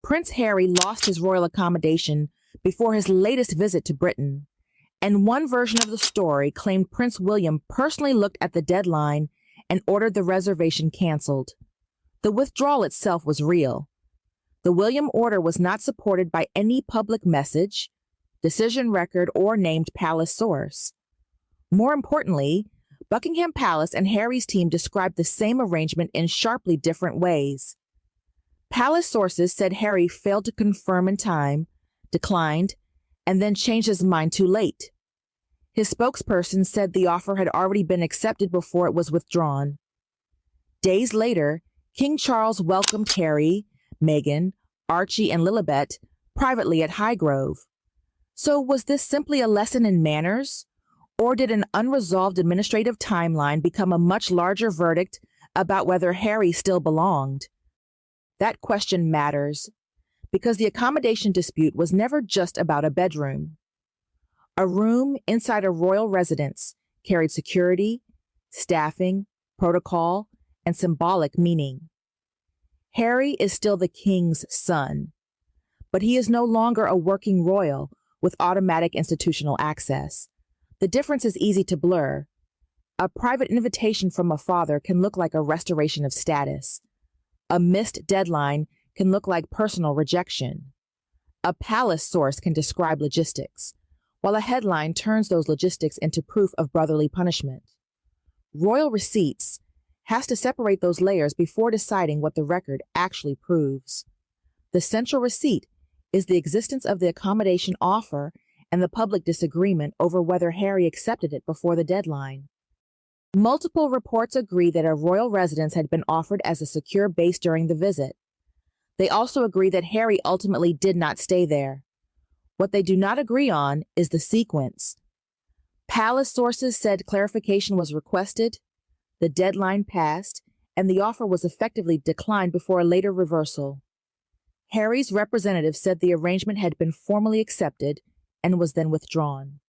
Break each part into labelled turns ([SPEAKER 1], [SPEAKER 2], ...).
[SPEAKER 1] Prince Harry lost his royal accommodation before his latest visit to Britain, and one version of the story claimed Prince William personally looked at the deadline and ordered the reservation canceled. The withdrawal itself was real. The William order was not supported by any public message, decision record, or named palace source. More importantly, Buckingham Palace and Harry's team described the same arrangement in sharply different ways. Palace sources said Harry failed to confirm in time, declined, and then changed his mind too late. His spokesperson said the offer had already been accepted before it was withdrawn. Days later, King Charles welcomed Harry, Meghan, Archie, and Lilibet privately at Highgrove. So was this simply a lesson in manners? Or did an unresolved administrative timeline become a much larger verdict about whether Harry still belonged? That question matters, because the accommodation dispute was never just about a bedroom. A room inside a royal residence carried security, staffing, protocol, and symbolic meaning. Harry is still the king's son, but he is no longer a working royal with automatic institutional access. The difference is easy to blur. A private invitation from a father can look like a restoration of status. A missed deadline can look like personal rejection. A palace source can describe logistics, while a headline turns those logistics into proof of brotherly punishment. Royal Receipts has to separate those layers before deciding what the record actually proves. The central receipt is the existence of the accommodation offer and the public disagreement over whether Harry accepted it before the deadline. Multiple reports agree that a royal residence had been offered as a secure base during the visit. They also agree that Harry ultimately did not stay there. What they do not agree on is the sequence. Palace sources said clarification was requested, the deadline passed, and the offer was effectively declined before a later reversal. Harry's representative said the arrangement had been formally accepted and was then withdrawn.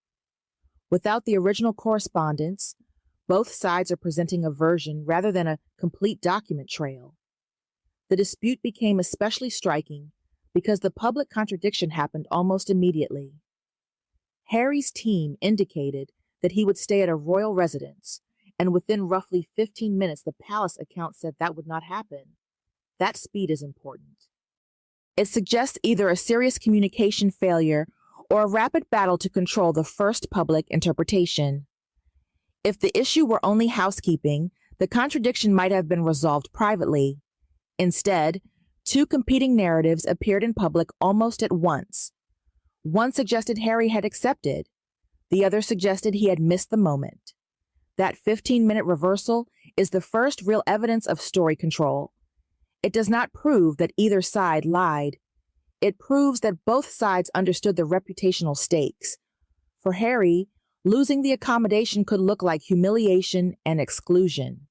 [SPEAKER 1] Without the original correspondence, both sides are presenting a version rather than a complete document trail. The dispute became especially striking because the public contradiction happened almost immediately. Harry's team indicated that he would stay at a royal residence, and within roughly 15 minutes the palace account said that would not happen. That speed is important. It suggests either a serious communication failure or a rapid battle to control the first public interpretation. If the issue were only housekeeping, the contradiction might have been resolved privately. Instead, two competing narratives appeared in public almost at once. One suggested Harry had accepted. The other suggested he had missed the moment. That 15-minute reversal is the first real evidence of story control. It does not prove that either side lied. It proves that both sides understood the reputational stakes. For Harry, losing the accommodation could look like humiliation and exclusion.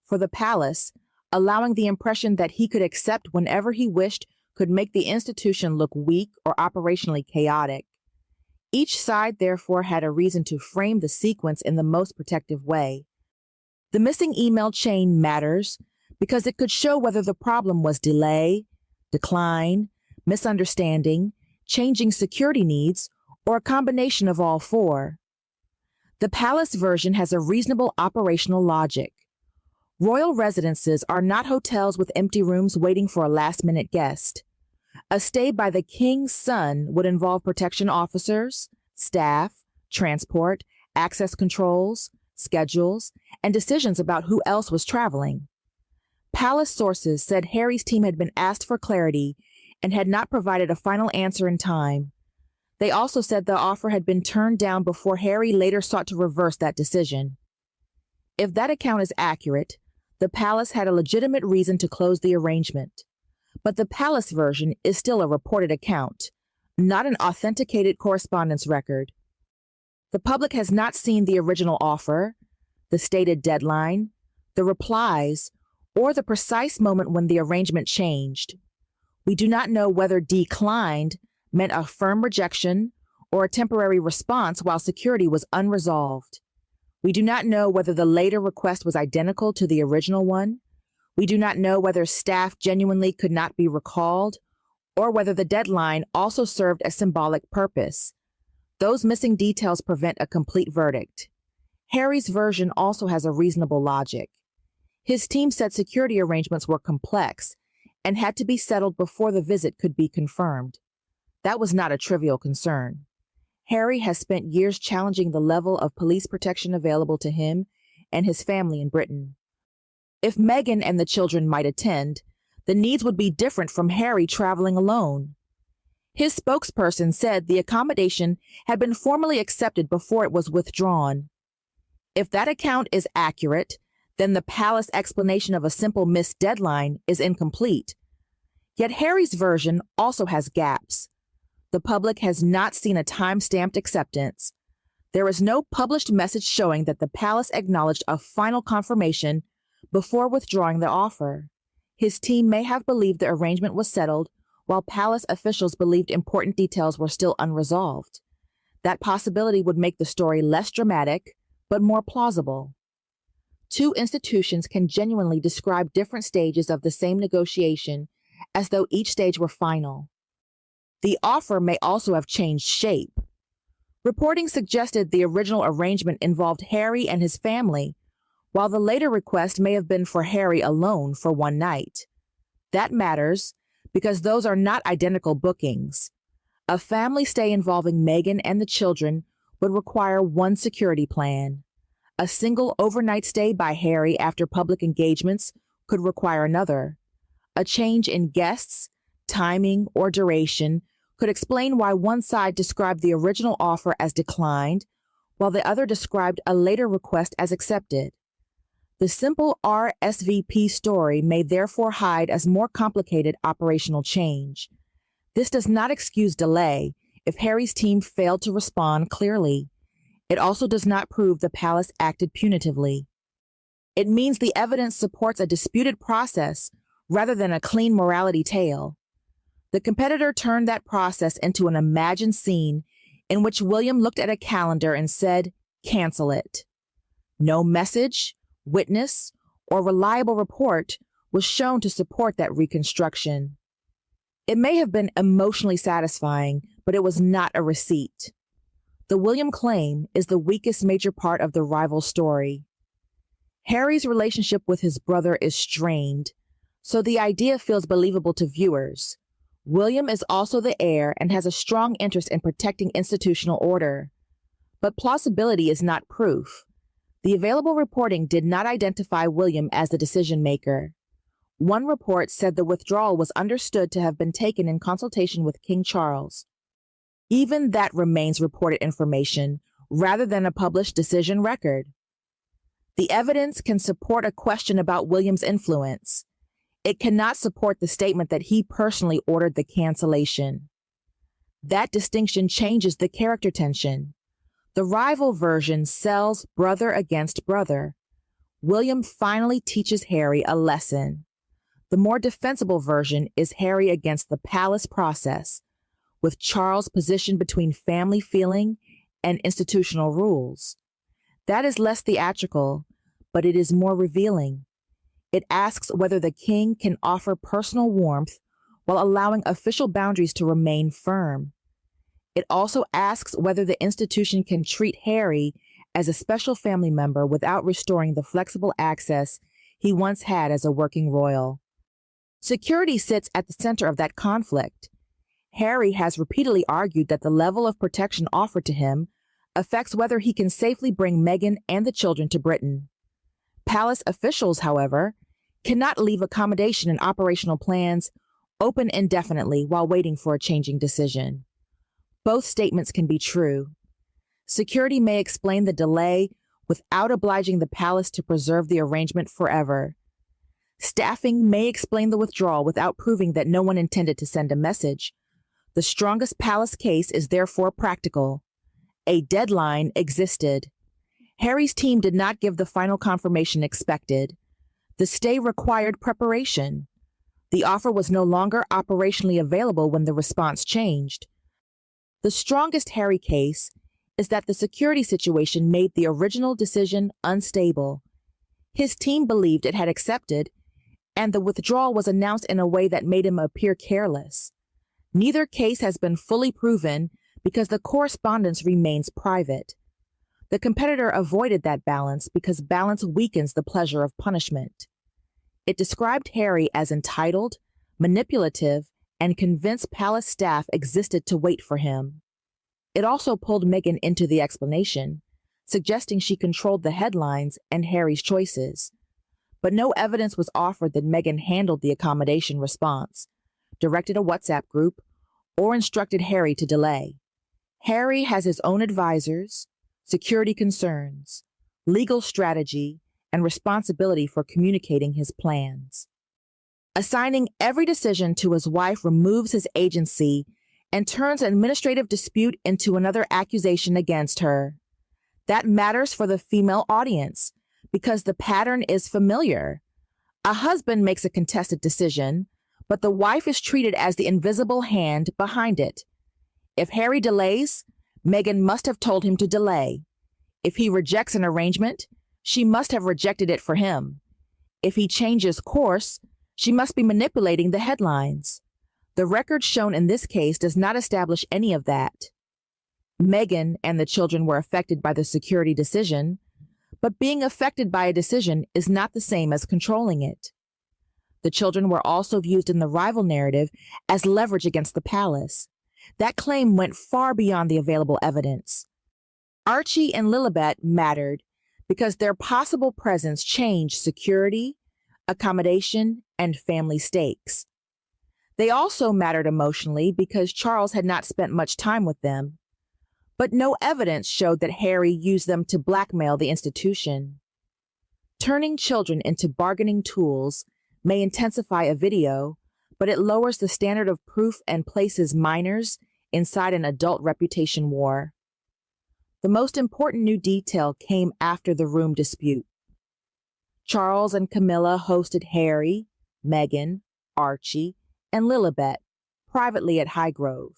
[SPEAKER 1] For the palace, allowing the impression that he could accept whenever he wished could make the institution look weak or operationally chaotic. Each side, therefore, had a reason to frame the sequence in the most protective way. The missing email chain matters because it could show whether the problem was delay, decline, misunderstanding, changing security needs, or a combination of all four. The palace version has a reasonable operational logic. Royal residences are not hotels with empty rooms waiting for a last-minute guest. A stay by the king's son would involve protection officers, staff, transport, access controls, schedules, and decisions about who else was traveling. Palace sources said Harry's team had been asked for clarity and had not provided a final answer in time. They also said the offer had been turned down before Harry later sought to reverse that decision. If that account is accurate, the palace had a legitimate reason to close the arrangement. But the palace version is still a reported account, not an authenticated correspondence record. The public has not seen the original offer, the stated deadline, the replies, or the precise moment when the arrangement changed. We do not know whether declined meant a firm rejection or a temporary response while security was unresolved. We do not know whether the later request was identical to the original one. We do not know whether staff genuinely could not be recalled or whether the deadline also served a symbolic purpose. Those missing details prevent a complete verdict. Harry's version also has a reasonable logic. His team said security arrangements were complex and had to be settled before the visit could be confirmed. That was not a trivial concern. Harry has spent years challenging the level of police protection available to him and his family in Britain. If Meghan and the children might attend, the needs would be different from Harry traveling alone. His spokesperson said the accommodation had been formally accepted before it was withdrawn. If that account is accurate, then the palace explanation of a simple missed deadline is incomplete. Yet Harry's version also has gaps. The public has not seen a time-stamped acceptance. There is no published message showing that the palace acknowledged a final confirmation before withdrawing the offer. His team may have believed the arrangement was settled, while palace officials believed important details were still unresolved. That possibility would make the story less dramatic, but more plausible. Two institutions can genuinely describe different stages of the same negotiation as though each stage were final. The offer may also have changed shape. Reporting suggested the original arrangement involved Harry and his family, while the later request may have been for Harry alone for one night. That matters because those are not identical bookings. A family stay involving Meghan and the children would require one security plan. A single overnight stay by Harry after public engagements could require another. A change in guests, timing, or duration could explain why one side described the original offer as declined, while the other described a later request as accepted. The simple RSVP story may therefore hide as more complicated operational change. This does not excuse delay if Harry's team failed to respond clearly. It also does not prove the palace acted punitively. It means the evidence supports a disputed process rather than a clean morality tale. The competitor turned that process into an imagined scene in which William looked at a calendar and said, "Cancel it." No message, witness, or reliable report was shown to support that reconstruction. It may have been emotionally satisfying, but it was not a receipt. The William claim is the weakest major part of the rival story. Harry's relationship with his brother is strained, so the idea feels believable to viewers. William is also the heir and has a strong interest in protecting institutional order. But plausibility is not proof. The available reporting did not identify William as the decision-maker. One report said the withdrawal was understood to have been taken in consultation with King Charles. Even that remains reported information rather than a published decision record. The evidence can support a question about William's influence. It cannot support the statement that he personally ordered the cancellation. That distinction changes the character tension. The rival version sells brother against brother. William finally teaches Harry a lesson. The more defensible version is Harry against the palace process, with Charles positioned between family feeling and institutional rules. That is less theatrical, but it is more revealing. It asks whether the king can offer personal warmth while allowing official boundaries to remain firm. It also asks whether the institution can treat Harry as a special family member without restoring the flexible access he once had as a working royal. Security sits at the center of that conflict. Harry has repeatedly argued that the level of protection offered to him affects whether he can safely bring Meghan and the children to Britain. Palace officials, however, cannot leave accommodation and operational plans open indefinitely while waiting for a changing decision. Both statements can be true. Security may explain the delay without obliging the palace to preserve the arrangement forever. Staffing may explain the withdrawal without proving that no one intended to send a message. The strongest palace case is therefore practical. A deadline existed. Harry's team did not give the final confirmation expected. The stay required preparation. The offer was no longer operationally available when the response changed. The strongest Harry case is that the security situation made the original decision unstable. His team believed it had accepted, and the withdrawal was announced in a way that made him appear careless. Neither case has been fully proven because the correspondence remains private. The competitor avoided that balance because balance weakens the pleasure of punishment. It described Harry as entitled, manipulative, and convinced palace staff existed to wait for him. It also pulled Meghan into the explanation, suggesting she controlled the headlines and Harry's choices. But no evidence was offered that Meghan handled the accommodation response, directed a WhatsApp group, or instructed Harry to delay. Harry has his own advisors, security concerns, legal strategy, and responsibility for communicating his plans. Assigning every decision to his wife removes his agency and turns an administrative dispute into another accusation against her. That matters for the female audience because the pattern is familiar. A husband makes a contested decision, but the wife is treated as the invisible hand behind it. If Harry delays, Meghan must have told him to delay. If he rejects an arrangement, she must have rejected it for him. If he changes course, she must be manipulating the headlines. The record shown in this case does not establish any of that. Meghan and the children were affected by the security decision, but being affected by a decision is not the same as controlling it. The children were also used in the rival narrative as leverage against the palace. That claim went far beyond the available evidence. Archie and Lilibet mattered because their possible presence changed security, accommodation, and family stakes. They also mattered emotionally because Charles had not spent much time with them, but no evidence showed that Harry used them to blackmail the institution. Turning children into bargaining tools may intensify a video, but it lowers the standard of proof and places minors inside an adult reputation war. The most important new detail came after the room dispute. Charles and Camilla hosted Harry, Meghan, Archie, and Lilibet privately at Highgrove.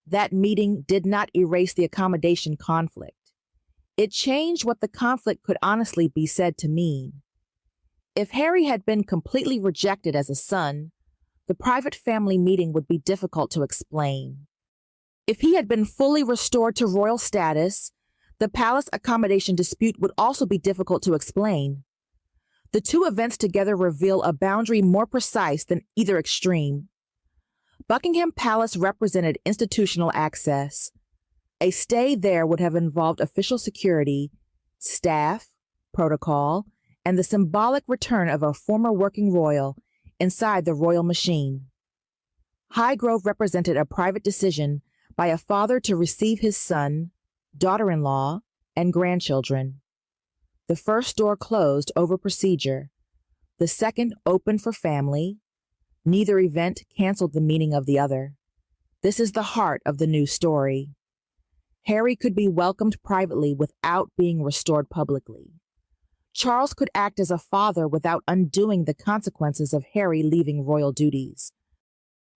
[SPEAKER 1] That meeting did not erase the accommodation conflict. It changed what the conflict could honestly be said to mean. If Harry had been completely rejected as a son, the private family meeting would be difficult to explain. If he had been fully restored to royal status, the palace accommodation dispute would also be difficult to explain. The two events together reveal a boundary more precise than either extreme. Buckingham Palace represented institutional access. A stay there would have involved official security, staff, protocol, and the symbolic return of a former working royal inside the royal machine. Highgrove represented a private decision by a father to receive his son, daughter-in-law, and grandchildren. The first door closed over procedure. The second opened for family. Neither event canceled the meaning of the other. This is the heart of the new story. Harry could be welcomed privately without being restored publicly. Charles could act as a father without undoing the consequences of Harry leaving royal duties.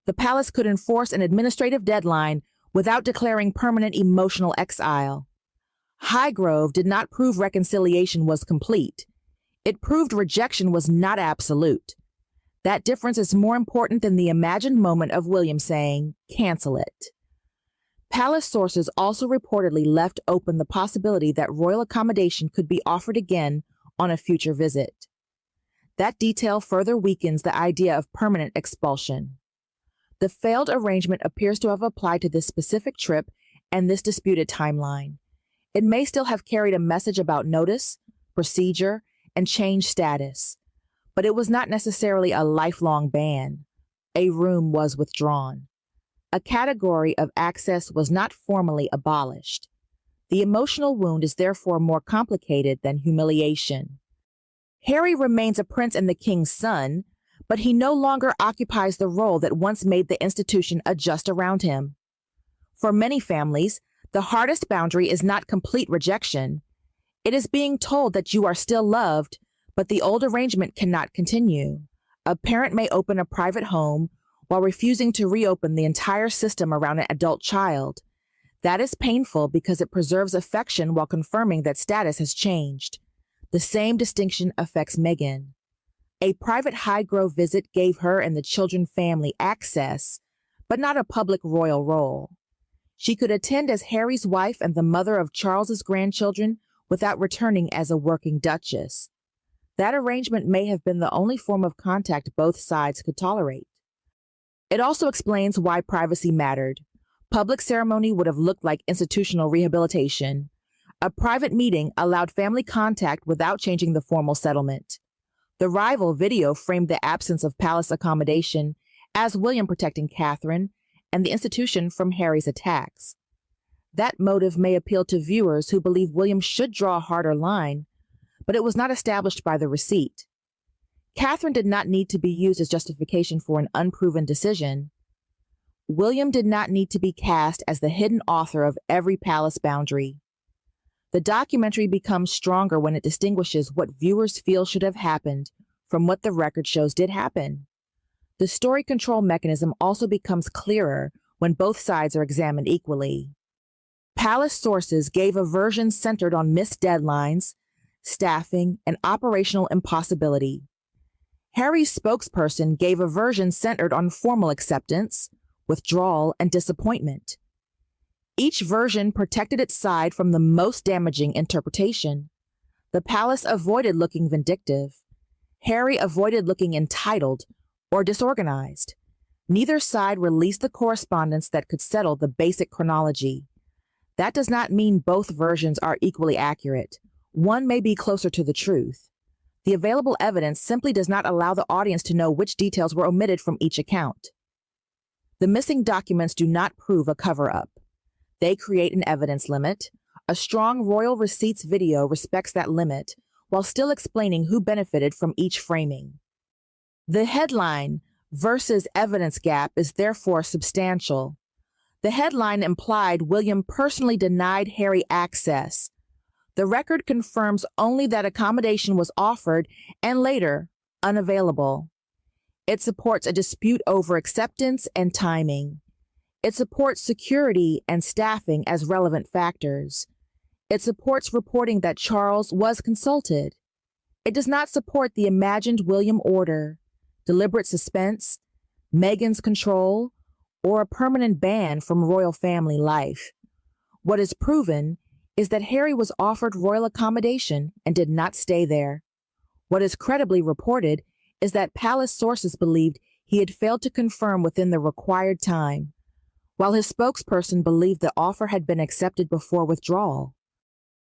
[SPEAKER 1] The palace could enforce an administrative deadline without declaring permanent emotional exile. Highgrove did not prove reconciliation was complete. It proved rejection was not absolute. That difference is more important than the imagined moment of William saying, "Cancel it." Palace sources also reportedly left open the possibility that royal accommodation could be offered again on a future visit. That detail further weakens the idea of permanent expulsion. The failed arrangement appears to have applied to this specific trip and this disputed timeline. It may still have carried a message about notice, procedure, and change status, but it was not necessarily a lifelong ban. A room was withdrawn. A category of access was not formally abolished. The emotional wound is therefore more complicated than humiliation. Harry remains a prince and the king's son, but he no longer occupies the role that once made the institution adjust around him. For many families, the hardest boundary is not complete rejection. It is being told that you are still loved, but the old arrangement cannot continue. A parent may open a private home while refusing to reopen the entire system around an adult child. That is painful because it preserves affection while confirming that status has changed. The same distinction affects Meghan. A private Highgrove visit gave her and the children family access, but not a public royal role. She could attend as Harry's wife and the mother of Charles's grandchildren without returning as a working duchess. That arrangement may have been the only form of contact both sides could tolerate. It also explains why privacy mattered. Public ceremony would have looked like institutional rehabilitation. A private meeting allowed family contact without changing the formal settlement. The rival video framed the absence of palace accommodation as William protecting Catherine and the institution from Harry's attacks. That motive may appeal to viewers who believe William should draw a harder line, but it was not established by the receipt. Catherine did not need to be used as justification for an unproven decision. William did not need to be cast as the hidden author of every palace boundary. The documentary becomes stronger when it distinguishes what viewers feel should have happened from what the record shows did happen. The story control mechanism also becomes clearer when both sides are examined equally. Palace sources gave a version centered on missed deadlines, staffing, and operational impossibility. Harry's spokesperson gave a version centered on formal acceptance, withdrawal, and disappointment. Each version protected its side from the most damaging interpretation. The palace avoided looking vindictive. Harry avoided looking entitled or disorganized. Neither side released the correspondence that could settle the basic chronology. That does not mean both versions are equally accurate. One may be closer to the truth. The available evidence simply does not allow the audience to know which details were omitted from each account. The missing documents do not prove a cover-up. They create an evidence limit. A strong royal receipts video respects that limit while still explaining who benefited from each framing. The headline versus evidence gap is therefore substantial. The headline implied William personally denied Harry access. The record confirms only that accommodation was offered and later unavailable. It supports a dispute over acceptance and timing. It supports security and staffing as relevant factors. It supports reporting that Charles was consulted. It does not support the imagined William order, deliberate suspense, Meghan's control, or a permanent ban from royal family life. What is proven is that Harry was offered royal accommodation and did not stay there. What is credibly reported is that palace sources believed he had failed to confirm within the required time, while his spokesperson believed the offer had been accepted before withdrawal.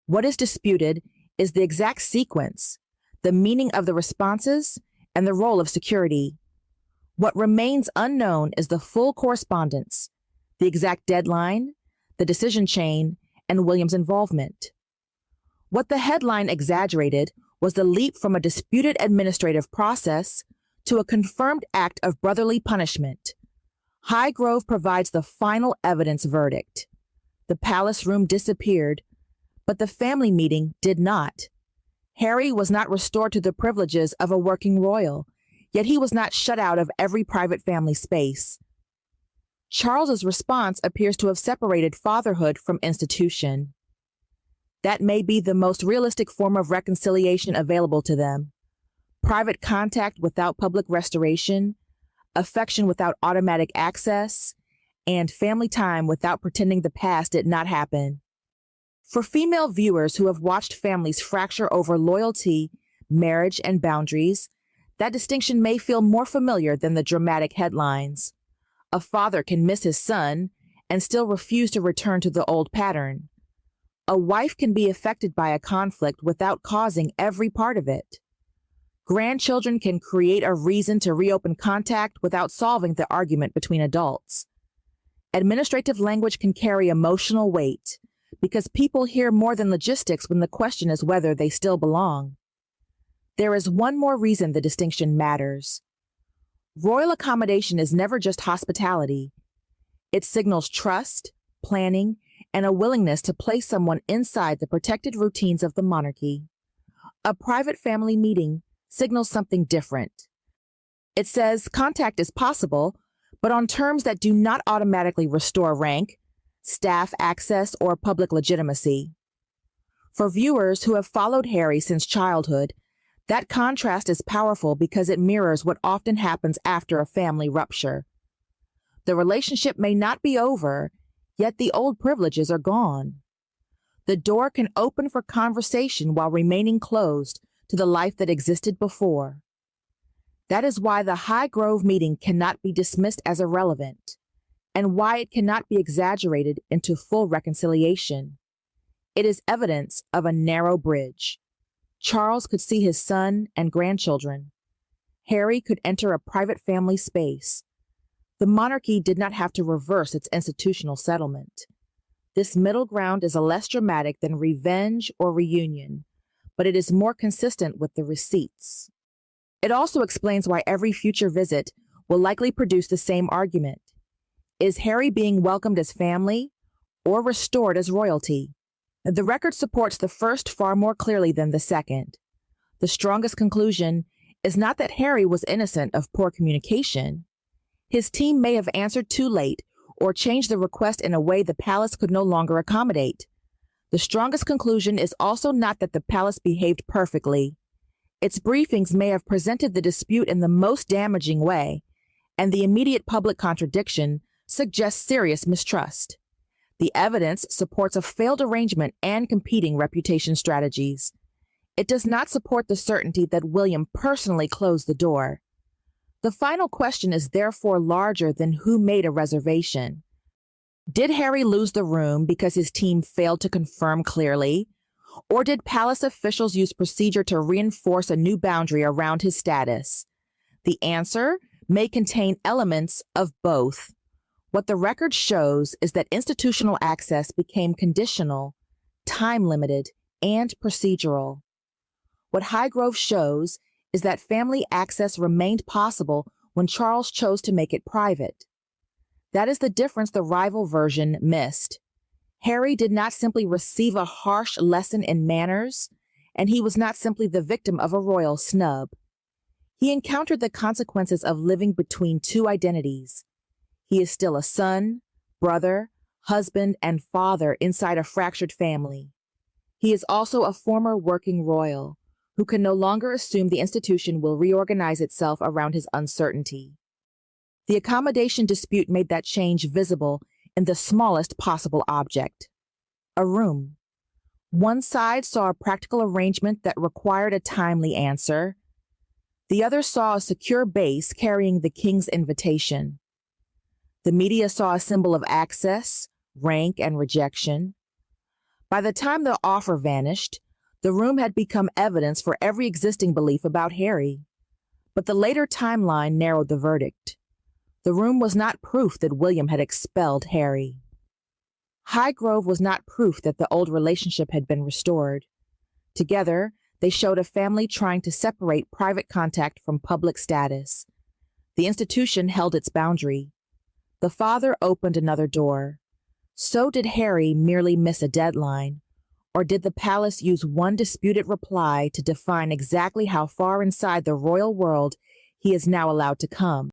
[SPEAKER 1] What is disputed is the exact sequence, the meaning of the responses, and the role of security. What remains unknown is the full correspondence, the exact deadline, the decision chain, and William's involvement. What the headline exaggerated was the leap from a disputed administrative process to a confirmed act of brotherly punishment. Highgrove provides the final evidence verdict. The palace room disappeared, but the family meeting did not. Harry was not restored to the privileges of a working royal, yet he was not shut out of every private family space. Charles's response appears to have separated fatherhood from institution. That may be the most realistic form of reconciliation available to them. Private contact without public restoration, affection without automatic access, and family time without pretending the past did not happen. For female viewers who have watched families fracture over loyalty, marriage, and boundaries, that distinction may feel more familiar than the dramatic headlines. A father can miss his son and still refuse to return to the old pattern. A wife can be affected by a conflict without causing every part of it. Grandchildren can create a reason to reopen contact without solving the argument between adults. Administrative language can carry emotional weight because people hear more than logistics when the question is whether they still belong. There is one more reason the distinction matters. Royal accommodation is never just hospitality. It signals trust, planning, and a willingness to place someone inside the protected routines of the monarchy. A private family meeting signals something different. It says contact is possible, but on terms that do not automatically restore rank, staff access, or public legitimacy. For viewers who have followed Harry since childhood, that contrast is powerful because it mirrors what often happens after a family rupture. The relationship may not be over, yet the old privileges are gone. The door can open for conversation while remaining closed to the life that existed before. That is why the Highgrove meeting cannot be dismissed as irrelevant, and why it cannot be exaggerated into full reconciliation. It is evidence of a narrow bridge. Charles could see his son and grandchildren. Harry could enter a private family space. The monarchy did not have to reverse its institutional settlement. This middle ground is less dramatic than revenge or reunion, but it is more consistent with the receipts. It also explains why every future visit will likely produce the same argument. Is Harry being welcomed as family or restored as royalty? The record supports the first far more clearly than the second. The strongest conclusion is not that Harry was innocent of poor communication. His team may have answered too late or changed the request in a way the palace could no longer accommodate. The strongest conclusion is also not that the palace behaved perfectly. Its briefings may have presented the dispute in the most damaging way, and the immediate public contradiction suggests serious mistrust. The evidence supports a failed arrangement and competing reputation strategies. It does not support the certainty that William personally closed the door. The final question is therefore larger than who made a reservation. Did Harry lose the room because his team failed to confirm clearly? Or did palace officials use procedure to reinforce a new boundary around his status? The answer may contain elements of both. What the record shows is that institutional access became conditional, time-limited, and procedural. What Highgrove shows is that family access remained possible when Charles chose to make it private. That is the difference the rival version missed. Harry did not simply receive a harsh lesson in manners, and he was not simply the victim of a royal snub. He encountered the consequences of living between two identities. He is still a son, brother, husband, and father inside a fractured family. He is also a former working royal who can no longer assume the institution will reorganize itself around his uncertainty. The accommodation dispute made that change visible in the smallest possible object: a room. One side saw a practical arrangement that required a timely answer. The other saw a secure base carrying the king's invitation. The media saw a symbol of access, rank, and rejection. By the time the offer vanished, the room had become evidence for every existing belief about Harry. But the later timeline narrowed the verdict. The room was not proof that William had expelled Harry. Highgrove was not proof that the old relationship had been restored. Together, they showed a family trying to separate private contact from public status. The institution held its boundary. The father opened another door. So did Harry merely miss a deadline, or did the palace use one disputed reply to define exactly how far inside the royal world he is now allowed to come?